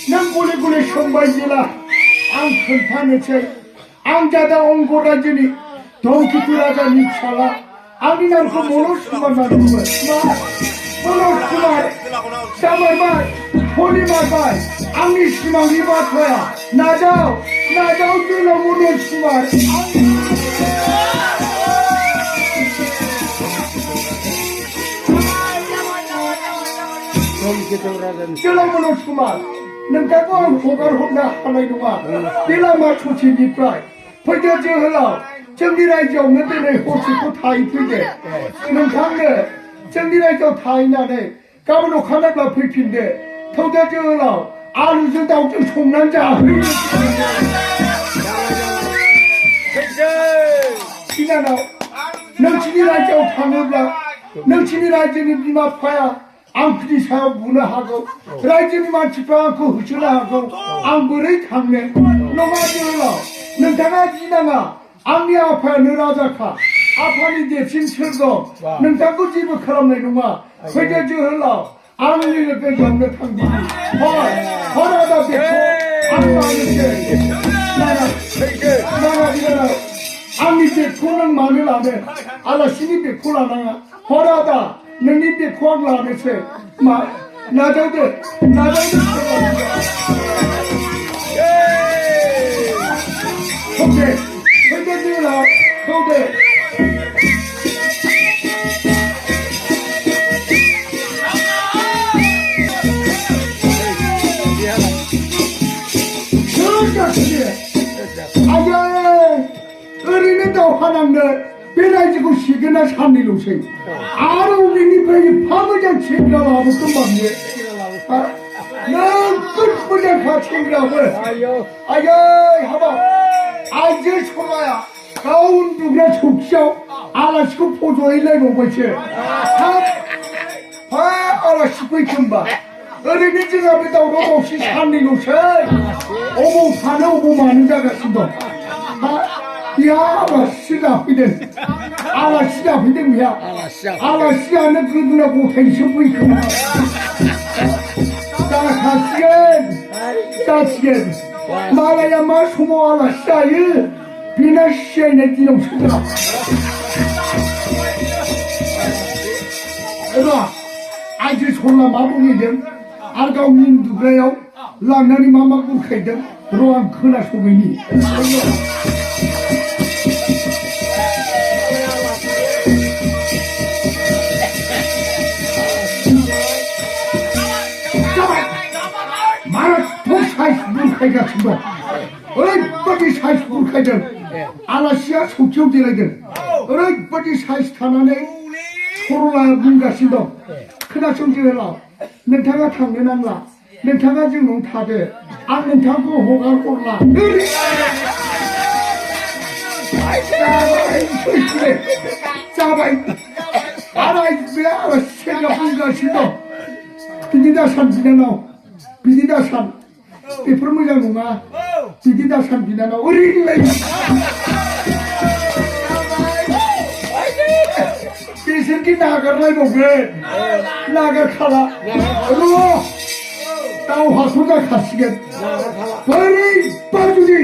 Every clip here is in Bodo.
नों गले गले संबाय जेला आं खोन्थानोसै आं जादा अंग रायजोनि धौलकितु राजानि फिसाला आंनि नामखौ मनज कुमार होनना बुङो। मनज कुमार जामारबाय फलिमारबाय आंनि सिमांनि बाथ्राया नाजाव नाजाव जोलाव मनज कुमार जोलाव मनज कुमार नोंथांखौ आं हगार हरनो हानाय नङा बे लामा ससेनिफ्राय फैदो जोहोलाव जोंनि रायजोआवनो दिनै हरसेखौ थाहैफैदो नोंथांनो जोंनि रायजोआव थाहैनानै गाबोन अखानायब्ला फैफिनदो थौदो जोहोलाव आलुजों दाउजों संनानै जाहोयो बिनानाव नोंसिनि रायजोआव थाङोब्ला नोंसिनि रायजोनि बिमा बिफाया आं फिरि सायाव बुनो हागौ रायजोनि मानसिफ्रा आंखौ होसोनो हागौ आं बोरै थांनो नङा जोहोलाव नोंथाङा गिनाङा आंनि आफायानो राजाखा आफानि देरसिन सोर दं नोंथांखौ जेबो खालामनाय नङा फैदो जोहोलाव आंनि लोगोआवनो थांदिनि राजा बेखौ आं लानोसै बिनानाव आंनि बेगखौ नों मानो लानो आलासिनि बेगखौ लानाङा राजा नोंनि बेगखौ आं लानोसै मा नाजावदो थौदे फैदो जोहोलाव थौदो ओरैनो दावहा नांनो बे रायजोखौ सिगोना साननैल'सै आरो अबेनिफ्राय एफा मोजां सेंग्रा लाबोखो माने नोगोद मोजांखा सेंग्राबो आयै हाबाब आइजो सलाया गाव उन्दुग्रा सौखियाव आलासिखौ फज'हैलायबावबायसो आलासि फैखोमबा ओरैनो जोंहा बे दावराव दावसि साननैल'सै अबाव थानो अबाव मानो जागासिनो दं बेहा आलासि जाफैदों बेहा आलासियानो गोदोना गथायसो फैखोमा जासिगोन मालाया मा समाव आलासि जायो बेना सिजायनाय दिनावसो एबा आइजो सला मा बुंहैदों आरो गावनि उन्दुग्रायाव लांनानै मा बुरखायदों र' आं खोनासंहैनि बुरखायगासिनो दं ओरैबायदि साइज बुरखायदों आलासिया सौखियाव जिरायदों ओरैबायदि साइज थानानै सरला बुंगासिनो दं खोनासं जोहोलाव नोंथाङा थांनो नांला नोंथाङा जोंनाव थादो आं नोंथांखौ हगार हरला जाबाय आरो बे आलासिया बुंगासिनो दं बिदि दासान बिनानाव बिदि दासान बेफोर मोजां नङा बिदि दासान बिनानाव ओरैबायदि बिसोरखि नागारलायबावगोन नागारखाला र' दावहाखौ जाखासिगोन बोरैबा जुदि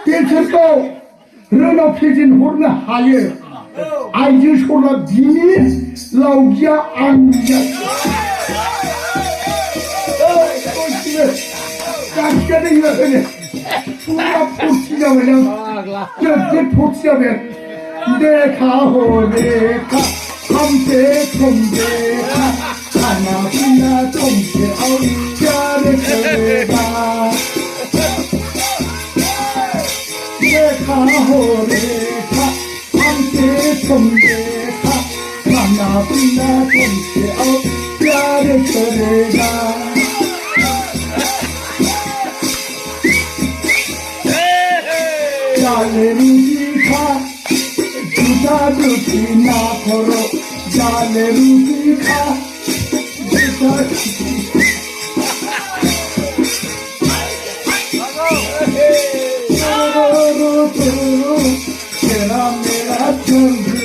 बिसोरखौ रोनाव फेजेनहरनो हायो आइजो सला बिनि लावगिया आंनि देखा हो देखा हमसे तुम देखा खाना पीना तुमसे और प्यार करेगा देखा हो देखा हमसे तुम देखा खाना पीना तुमसे और प्यार करेगा जालेरी खा झूठा झूठी ना करो जालेरी खा झूठा तेरा मेरा चंद्र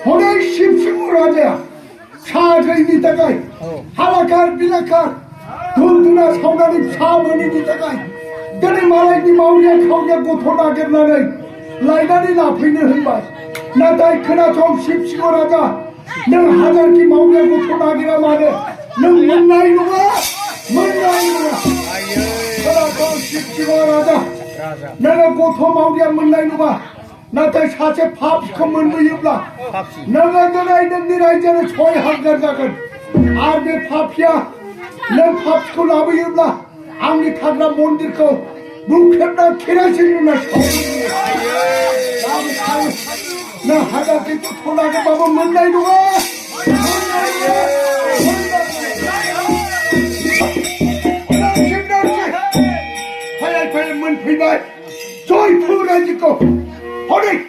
오늘 십시구라자 사저인이 다가이 하라칼 빌라칼 돈두나 사우나니 사머니니 다가이 너네 말하니 마우리야 카우리야 고토나겠나네 라이다니 나피는 흔바 나다이 그나 좀 십시구라자 너 하잘기 마우리야 고토나기라 말해 너 뭔나이누가 뭔나이누가 그나 좀 십시구라자 내가 고토 마우리야 뭔나이누가 나한테 사체 밥시커 뭔뭐 입라 내가 너나 있는 니라 이제는 소위 한가닥은 아내 밥이야 내 밥시커 나무 입라 암니 타그라 못 들고 묵혔나 키라시리나 소리 나 하다기 또 토나게 밥은 뭔나이 누가 하얄파얄 문피나 저이 푸라지고 허리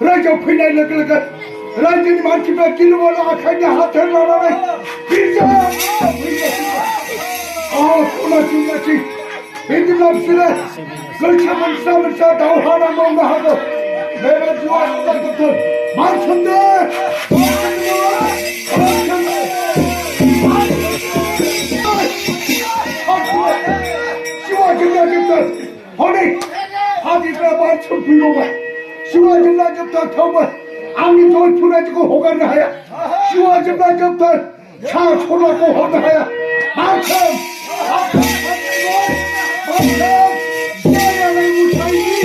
라이저 피나이勒个 라이저니 만티바 길로라 아카냐 하텔라라네 비자 토나 중마치 벤질랍스레 걸차만 싸면 싸 다우하나 뭔가 하고 내가 좋아한다 것들 만천대 시와질라집다 허리 하기가 만천 불고가 시와질라집다 터번 암이 돌 풀어지고 호가를 하야 시와질라집다 차 초라고 호를 하야 만천 내양을 무사히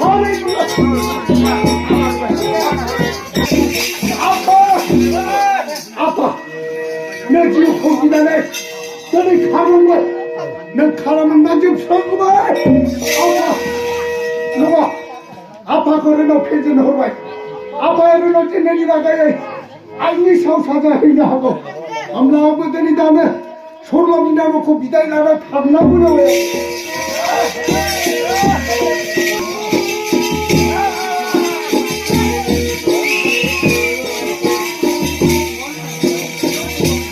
Hallelujah! 지지다네 너네 가는 거야 너 가라면 나 좀 서구만 아파 너가 아파 거를 너 폐전 허바이 아파야를 어째 내리다가야 아이니 사우사자 해야 하고 암나오거든이 다음에 소름이나 놓고 미다이 나라 탐나보려 해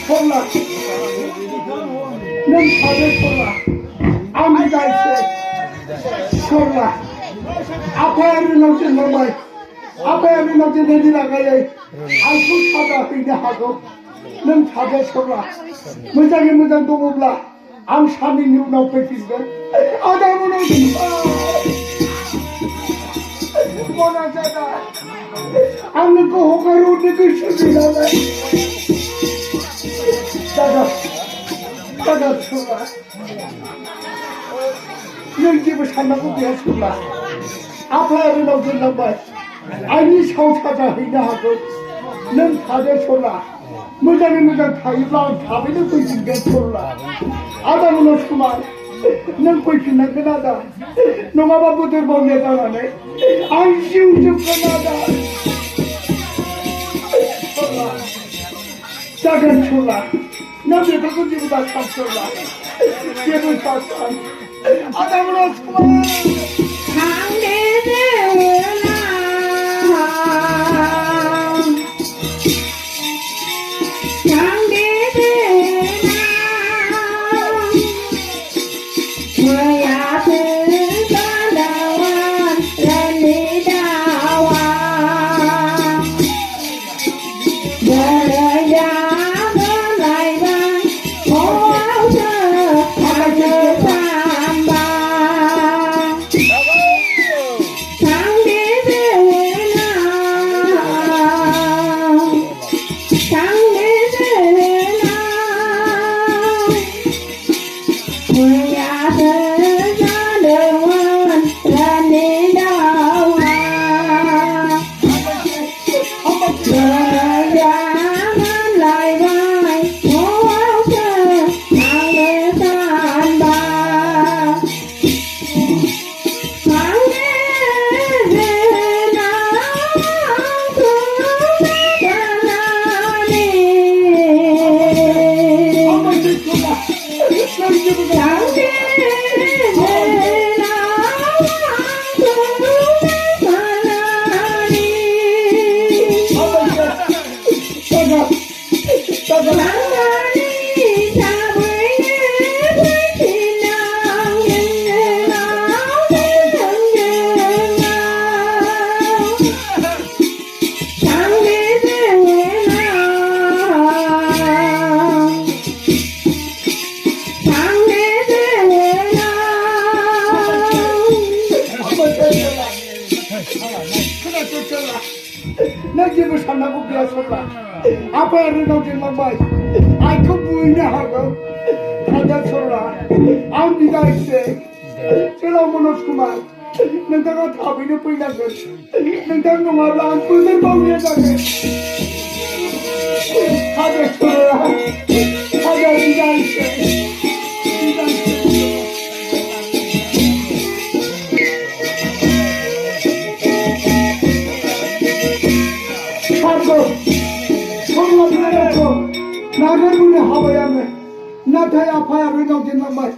몰라 넌 다들 몰라 아미가 있어 몰라 아파야를 어째 너마이 아빠야는 어제 내리나가야 아이고 사다 그냥 하고 넌 사자 서라 무장에 무장 동업라 안 사는 이유 나오겠는데 아담은 어디 원하잖아 안 넣고 호가로 넣고 싶으잖아 따가 서라 넌 집을 산다고 그냥 서라 아빠야는 어제 나봐 아니 사우사자 해야 하고 넌 다들 졸라 무장에 무장 타이블랑 답이는 거있는 게 졸라 아담은 어스만 넌 거있는 게 나다 농아바 부들 보내 당하네 안 쉬운 좀 나다 졸라 작은 졸라 남의 그거지보다 참 졸라 얘는 사산 아담은 어스만 내 집을 살라고 비었었다 아빠를 놓지만 봐 아이고 부인이 하고 다들 솔라 아미가 있어 저놈은 없구만 내가 답이는 보이나고 내가 농아를 안 뿌는 놈이야다고 다들 솔라 다들 미가 있어 나를 문에 하와야네 나타야 아파야를 넣겠나 말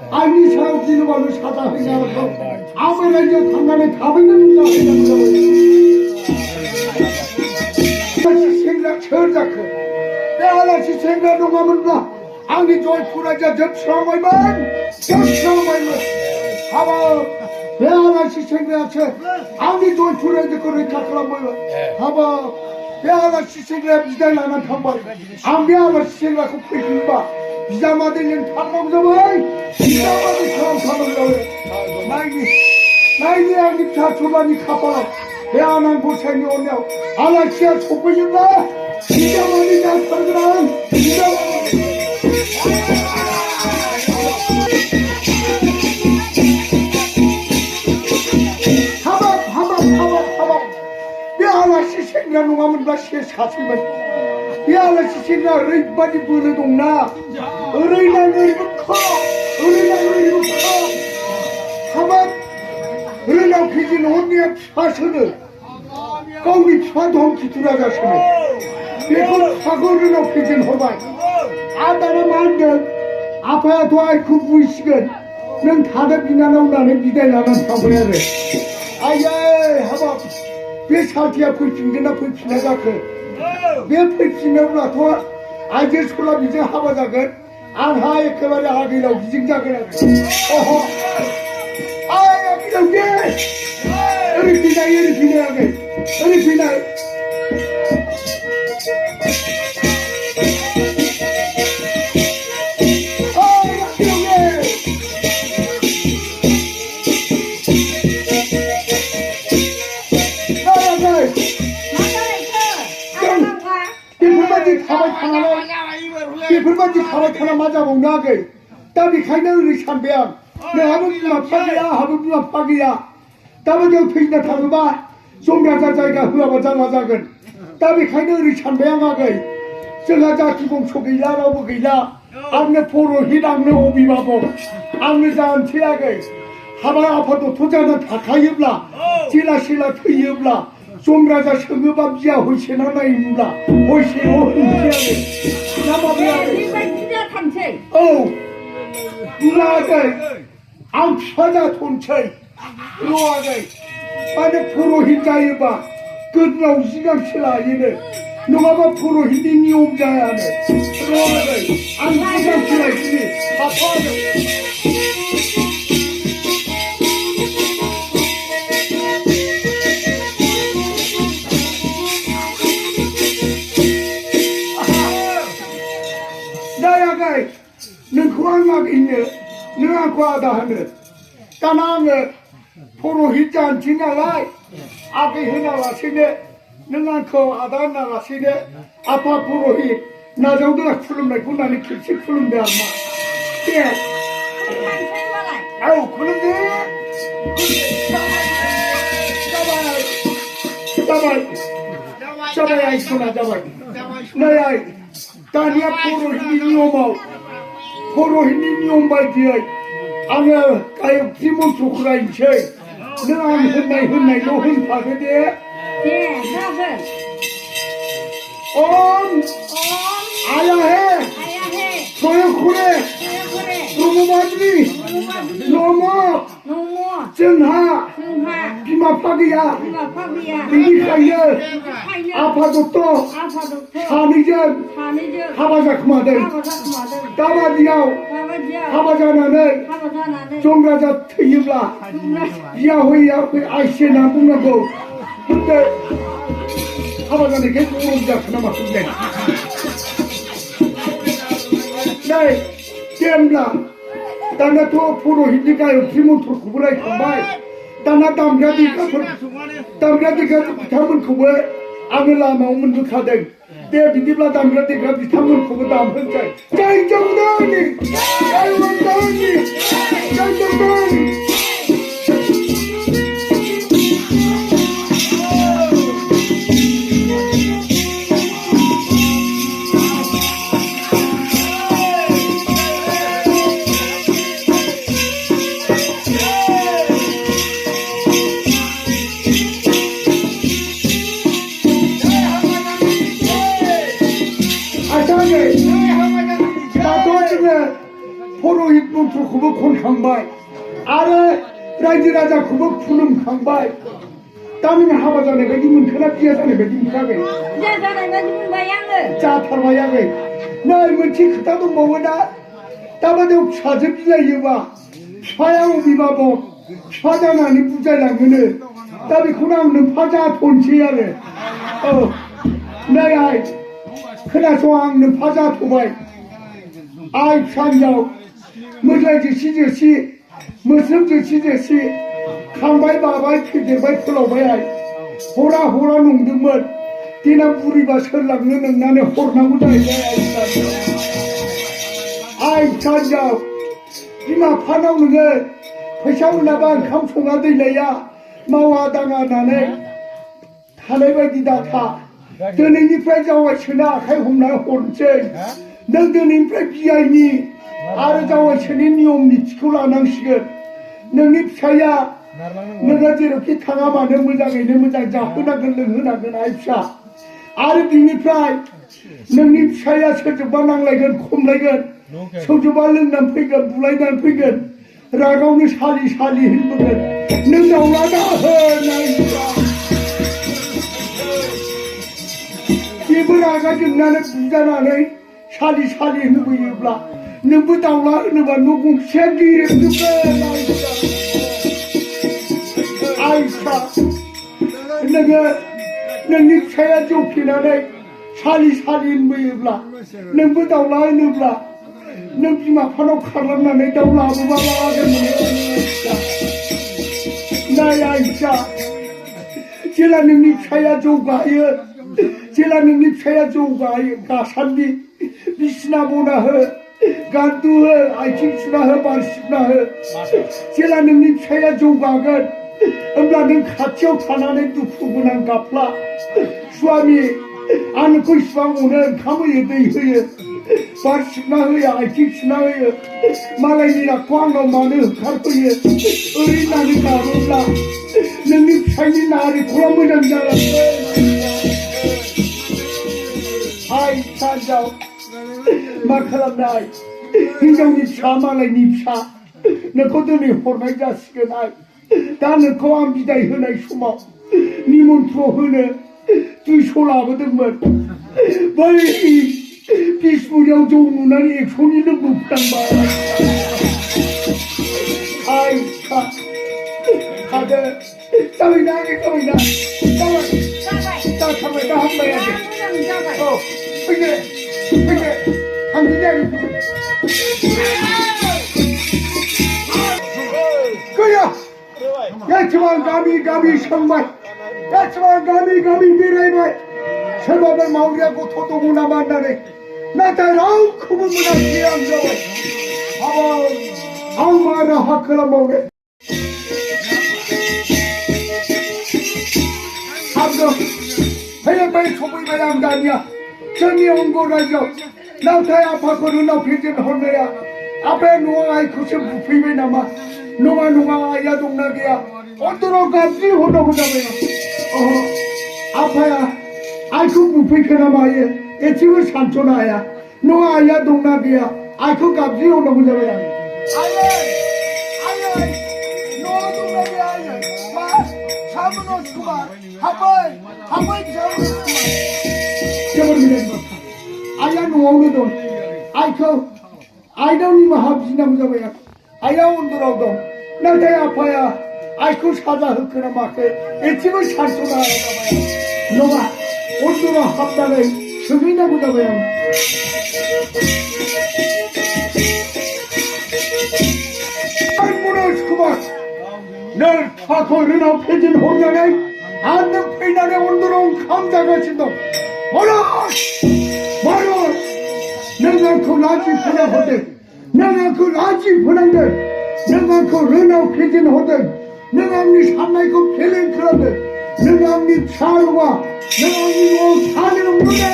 아니 사업지는 말로 사다 회냐고 아무나 이제 강간에 답이는 문제 하나씩 생각 철자크 내 하나씩 생각 농하면 나 아니 좋을 풀하자 접수하고만 접수하고만 하봐 내 하나씩 생각 아니 좋을 풀하자 그걸 갖고라 뭐야 하봐 배아가 시생이라 비자를 하나 탐봐 안 배아가 시생이라 그 빼준다 비자마들린 탐먹자마이 비자마들 사람 탐먹자마이 나이니 양님 자 조만이 가봐 배아난 고생이 오냐 아라시아 촉구진다 비자마들 자 탐그란 비자마들 하바 하나 시생이라 농하면 나 시에 사슴을 이 아저씨나 오래바지 부르 동나 어른이랑 어리고 커 어른이랑 어리고 커 하만 어른이랑 피진 언니가 파서는 거기 파도 기tur하자서는 내가 파고를 피진 허바이 아다나 만든 아파야 도와이 그 부이식은 넌 다들 비난하고 나는 미대 나는 사고야 돼 아야 하바 왜 살티야 불핑이나 불핑하자 왜 불핑하구나 도와 아이들 솔라 비정 하바자건 안하에 그만이 하기라고 비정자건 어허 아야 그냥 왜 어리 비나하게 어리 비나 불만지 가발 하나 맞아보면 나게 답이 가이나 우리 참배야 내 아버지가 파기야 아버지가 파기야 답은 옆에 있는 다그마 송가자자가 흘러보자 나자건 답이 가이나 우리 참배야 나게 저가자 기공 속에 일하라고 그이라 암내 포로 희랑내 오비바보 암내 자한 티하게 하바 아파도 도자는 다 가입라 지라실라 트이입라 송가자 성읍암지야 훨씬 하나 입니다 훨씬 오흔지하게 누나가 안 펴자 돈차이 누나가 아니 포로힌자이 봐 끝나고 시간 치라 이네 누가 봐 포로힌이 니 옴자야 하네 누나가 안 시간 치라 이니 아파하네 너 그만 막 있네. 너가 과하다 하네. 따나면 포로 hit잔 지나라. 앞에 해나가시네. 너가 그 아다 나가시네. 아파 포로 hit. 나 정도가 풀음내. 군나니 길치 풀음대 안마. 예. 아유 그런데. 잡아야 있구나 잡아야. 너야. 따니야 포로 hit이 오모. 포로 힘이 온바이디야 아마 가요 기본 조크라 인체 너가 흔나이 너 흔파거든 예 그러면 아야해 소요쿠레 너무 맞니 너무 정하 비마파기야 비기카이어 아파도 또 사미전 하바자 그마들 따바디야오 하바자나는 종가자 트이블라 야호이 아이시나 묵나고 근데 하바자네 계속 오르자 그나마 근데 네 땜라 따나 또 포로 힌디가요 기본토 구부라이 컴바이 따나 담가디가 담은 구부에 아밀라마 오면 누카댕 내 비디블라 담가디가 비타민 구부 담 흔자이 짤정다니 짤정다니 짤정다니 포로 입문 구부 콘 강바이 아래 라이즈라자 구부 푸는 강바이 따면 하바자네 가지면 그나 뛰어자네 가지면 가게 뛰어자네 가지면 마양을 자 타마양을 나 뭐지 그따도 먹으나 따바도 차접이야 이봐 파야오 비바보 파자나니 부자랑은 따비 구나는 파자 돈치야래 나야 그나 좋아하는 파자 도바이 아이 산자오 뭐라지 시저시 뭐섬저 시저시 강바이 바바이 피대바이 풀어봐야 호라 농등만 디나 부리바 설랑는 나네 호르나무다 이거야 아이 산자오 이마 파나오는 게 회사올라반 감송하들래야 마와다가 나네 타네바디다 타 दिनैनिफ्राय जावायसोनो आखाइ हमना हरनोसै नों दिनैनिफ्राय बियाइनि आरो जावायसोनि नियम निथिखौ लानांसिगोन नोंनि फिसाया नोङो जेरावखि थाङा मानो मोजाङैनो मोजां जाहोनांगोन लोंहोनांगोन आइ फिसा आरो बिनिफ्राय नोंनि फिसाया सोरजोंबा नांलायगोन खमलायगोन सोरजोंबा लोंनानै फैगोन बुलायनानै फैगोन रागावनो सालि सालि होनबोगोन नों दाउला दा जेबो रागा जोंनानै बुजानानै सालि सालि होनबोयोब्ला नोंबो दाउला होनोबा न' गंसेया गेरेबजोबगोन आइ फिसा नोङो नोंनि फिसाया जौ फेनानै सालि सालि होनबोयोब्ला नोंबो दाउला होनोब्ला नों बिमा बिफानाव खारलांनानै दाउ लाबोबा लागोन नाय आइ फिसा जेला नोंनि फिसाया जौगायो जेला नोंनि फिसाया जौगायो गासान्दि बिसिना बना हो गान्दु हो आथिं सुना हो बार सिबना हो जेला नोंनि फिसाया जौगागोन होमब्ला नों खाथियाव थानानै दुखु गोनां गाबफ्ला स्वामि आं नोंखौ इसिबां अनो ओंखाम होयो दै होयो बार सिबना होयो आथिं सुना होयो मालायनि रागखौ आंनाव मानो होखारफैयो ओरै होननानै गाबोब्ला नोंनि फिसायनि नारेंखला मोजां जालांगोन आइ सानजाव मा खालामनाय हिनजावनि फिसा मालायनि फिसा नोंखौ दिनै हरनाय जासिगोन आइ दा नोंखौ आं बिदाय होनाय समाव निमन्त्र होनो 200 लाबोदोंमोन बै बिसमुरियाव जौ नुनानै 100नि लोंबोफ्लांबाय आइ फिसा थादो जाबायना आगे जाबायना जाथारबाय दा हामबाय आगे औ फैदो फैदो थांदिनि आगे गैया एसेबां गामि गामि सोंबाय एसेबां गामि गामि बेरायबाय सोरबाफोर मावग्रा गथ' दङ नामा होननानै नाथाय रावखौबो मोनाखै आं जाबाय आं मा राहा खालामबावनो फैबाय सफैबाय आं दानिया जोंनि अंग रायजोआव नाथाय आफाखौ उनाव फेजेन हरनाया आफाया न'आव आइखौसो बुफैबाय नामा नङा नङा आइया दंना गैया अन्तराव गाबज्रि हरनांगौ जाबाय आं आफाया आइखौ बुफैखो ना मायो एसेबो सानस'नो हाया नङा आइया दंना गैया आइखौ गाबज्रि हरनांगौ जाबाय आं आइयै न'आव दंना गैया आइयै मा सामोनस कुमार हाबबाय सामोनस कुमार जोबोर गिदिर बाथ्रा आइया न'आवनो दं आइखौ आइनाव निमाहा बिनांगौ जाबाय आं आइया उन्दुराव दं नाथाय आफाया आइखौ साजा होखो ना माखो एसेबो सानस'नो हाया जाबाय नङा उन्दुराव हाबनानै सोंहैनांगौ जाबाय आं मनज कुमार नों फिसाखौ रोनाव फेजेन हरनानै आरो नों फैनानै उन्दुराव ओंखाम जागासिनो दं मनज मनज नों आंखौ लाजि फोना हरदों नों आंखौ लाजि फोनांदों नों आंखौ रोनाव फेजेन हरदों नों आंनि साननायखौ फेलें खालामदों नों आंनि फिसा नङा नों आंनि न'आव थानो मोना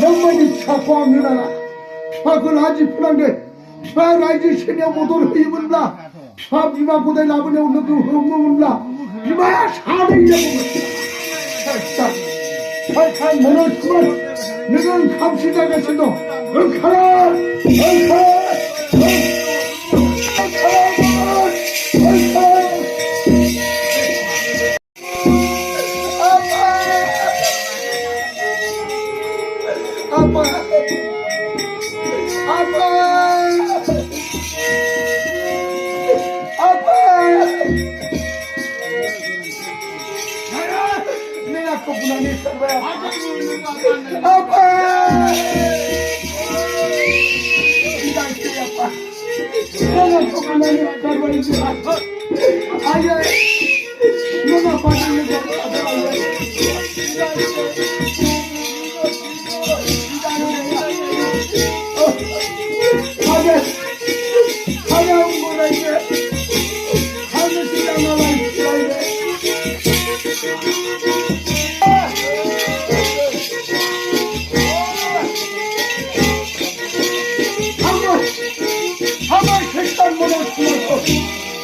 नों बायदि फिसाखौ आंनो नाङा फिसाखौ लाजि फोनांदों फिसा रायजो सेनायाव मदद होयोमोनब्ला फिसा बिमा गदाय लाबोनायाव लोगो हमोमोनब्ला बिमाया सानै जागौमोन मनज कुमार नोङो ओंखामसो जागासिनो दं ओंखार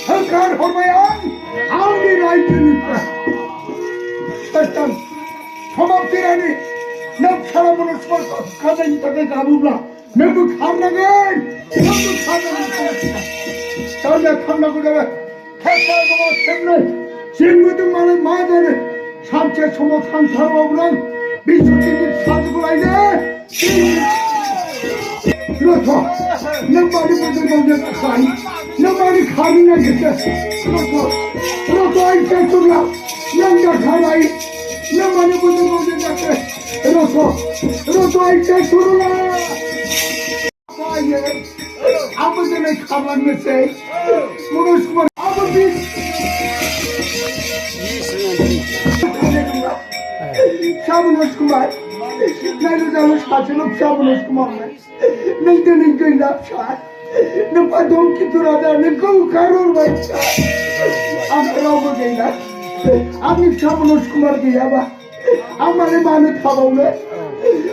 hırkar hormayan hangi raydınlıkla 일단 초밥들하니 내 사람으로 숨어서 가자니 다가 가보라 너무 감락은 너무 감락은 자네 감락을 내가 태사도가 때문에 진무등 많은 마자는 산채 소모 상타로 오구난 미소진이 사주고 가이네 그렇소 너 많이 보던 건데 가니 너 많이 가능하겠다 그렇소 아이차 쪽이야 영자 가라이 너 많이 보던 건데 그렇소 아이차 쪽이야 아예 아버지는 가만히 세 모르시면 아버지 샤브노스구만 나도 잘못 사실은 샤브노스구만 너희들은 그 납차 너빠 동기 들어다 너그 가로를 맞자 안 들어보게나 아니 샤브노스구만 그 야바 아마네 마음에 타보네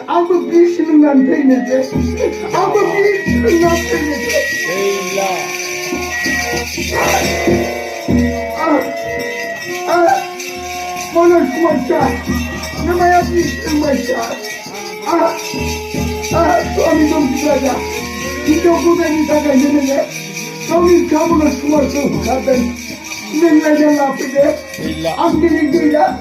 아무 비시는 난 되는데 아무 비시는 난 되는데 모노스구만 namanya bikin baca suami dong kita hidupku dan kita kan jenenge kami kamu nak semua sukakan dengan yang apa deh ambil dia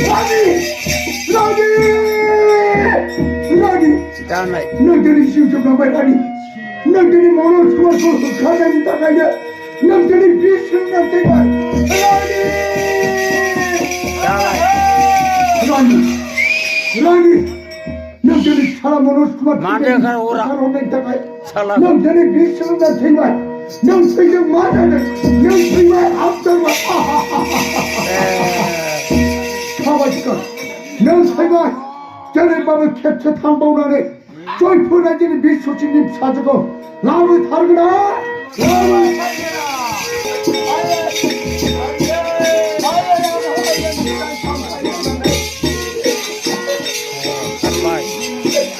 lagi negeri siapa nama lagi negeri mana semua sukakan kita kan 남들이 비스는 남들과 라니 남들이 사람 오노스구만 만들어가 오라 남들이 비스는 남들과 남들이 맞아는 남들과 앞서가 가봐지까 남들과 저녁 밤에 캡처 탐방을 하네 쫄푸나지는 미소진님 사주고 나무 다르구나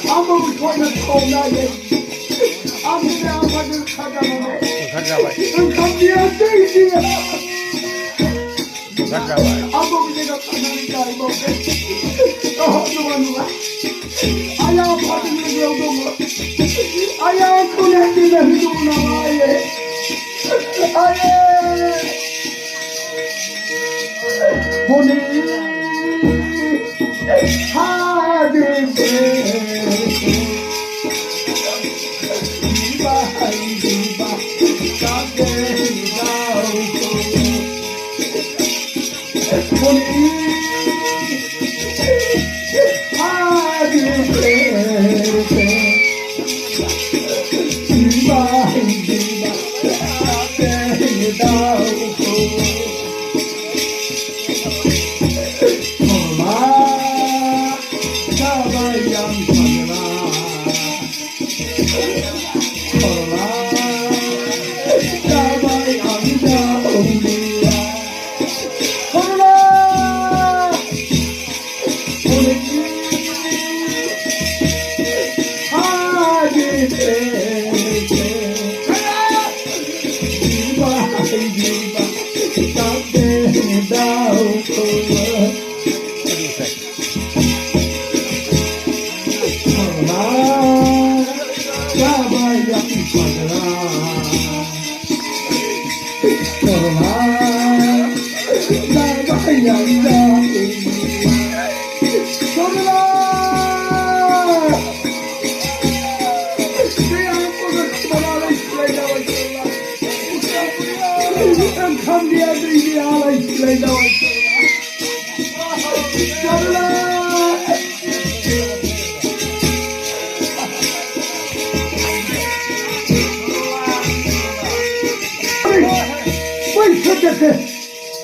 아무리 돈을 통나게 아무리 아파도 가자마네 감기야 떼이지야 아무리 내가 가자니까 이거 누가 아야 아파도 누가 아야 코네티가 누구나 아예 아예 보니 하늘에 이바 까대가 보니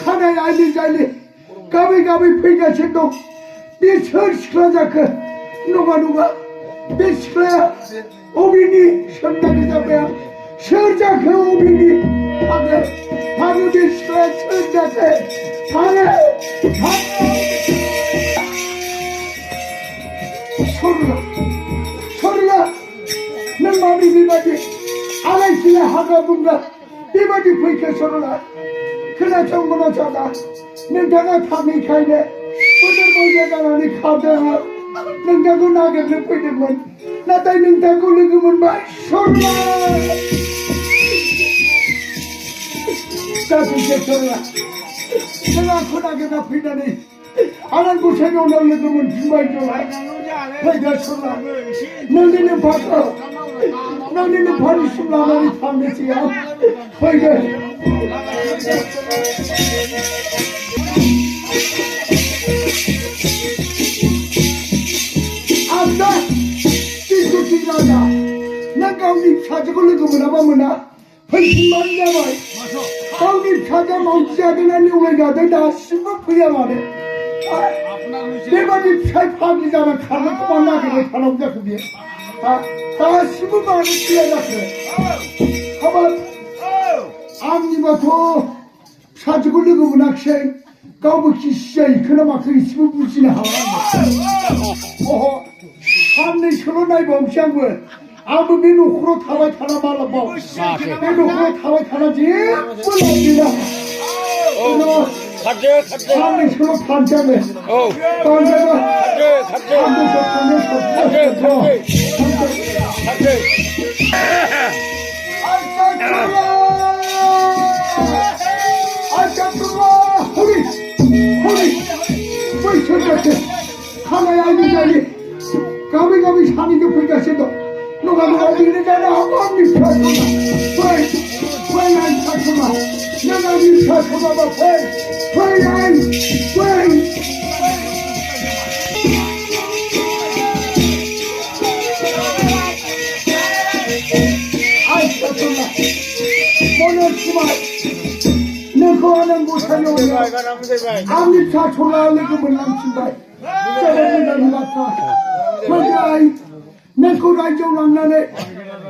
खाना आइले जाइले कभी कभी फेंका छे तो बेसर सिखला जाके नुगा नुगा बेसखला ओबिनी संदानि जाबाय सोर जाखो ओबिनी आगे आगे बेसखला सोर जाके आगे 소리야 너 마음이 이바지 알아있으려 하가 뭔가 이바지 보이게 소리야 그래 정문어 자다 너가 탐이 가이네 오늘 보자가니 가다가 너가고 나게를 보이는건 나다이 너가고 느그면 말 소리야 자식의 소리야 내가 아프다게 나 보이다니 아는 곳에 올라오려면 정말 좋아 회가 소리야 너희는 바꿔 너희는 바로 신라만이 탐내지야 회가 안다 찌찌찌라다 내가 우리 사적을 느그면 아마무나 훨씬 많이 잡아 가운데 찾아 먹지 않으니 왜 나들 다 신문 부양하네 내 말이 잘 파기잖아 가는 그만 나게 가놈자 그게 다 신문 말을 뛰어야 그래 가만 암니마토 사죽을 느그면 학생 까부기 시야이 그나마 그 신문 부지나 하와 어허 한내 현원나이 범시한 거야 아무 메뉴로 타와 타나 말라봐 메뉴로 타와 타나지 몰라지나 가재 한내 현원 반장에 반장아 가재 아짜 들어와 허리 왜 저렇게 하나야 이자니 가비 산이 좁은 자식도 누가 이러잖아 어머니 펴서마 왜난 펴서마 내가 니 펴서마봐 왜 아이 펴서마 모노치마 너그 안에 못하냐 암립차 졸라하는 그물 남친다 저번에 나타 왜아이 내 거라이 좀 남나네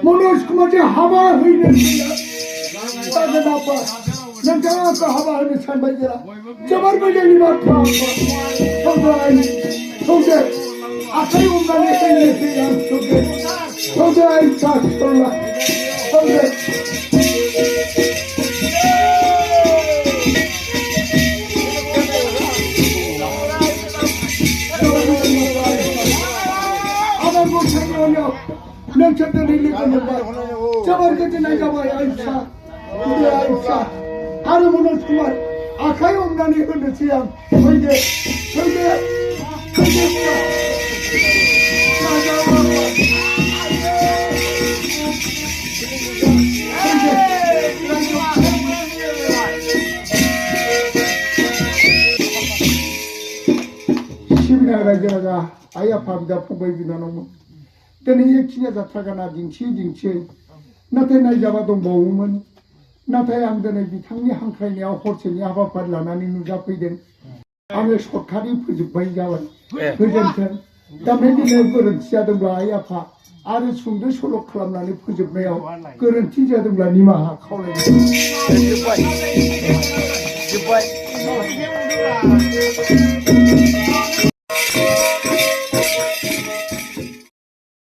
모노스쿠마지 하바 흐이는 따져 나빠 내가 아까 하바 하면 살만이라 저번 거절이 맡아 성대 아까이 온다네 생겼어요 성대 아이 차 졸라 성대 명철들이 일리거든요 저번까지 나가봐야 아이차 우리 아이차 하루문을 정말 아카이 옴란이 흘러지양 설계 시비나가 아야파비다 포바이비다 너무 때는 역시나 자타가 나 징치 나태 나이 잡아도 모으면 나타의 암전의 비탕리 한카이냐 호르체냐 하바파를 나나니 누잡이된 아메 소카리 푸즈바이 자원 그전ten 담에디 내 그런 티자든가 아야파 아래 숨도 솔로 클럽나니 푸즈메요 그런 티자든가 니마 카올레 Goodbye.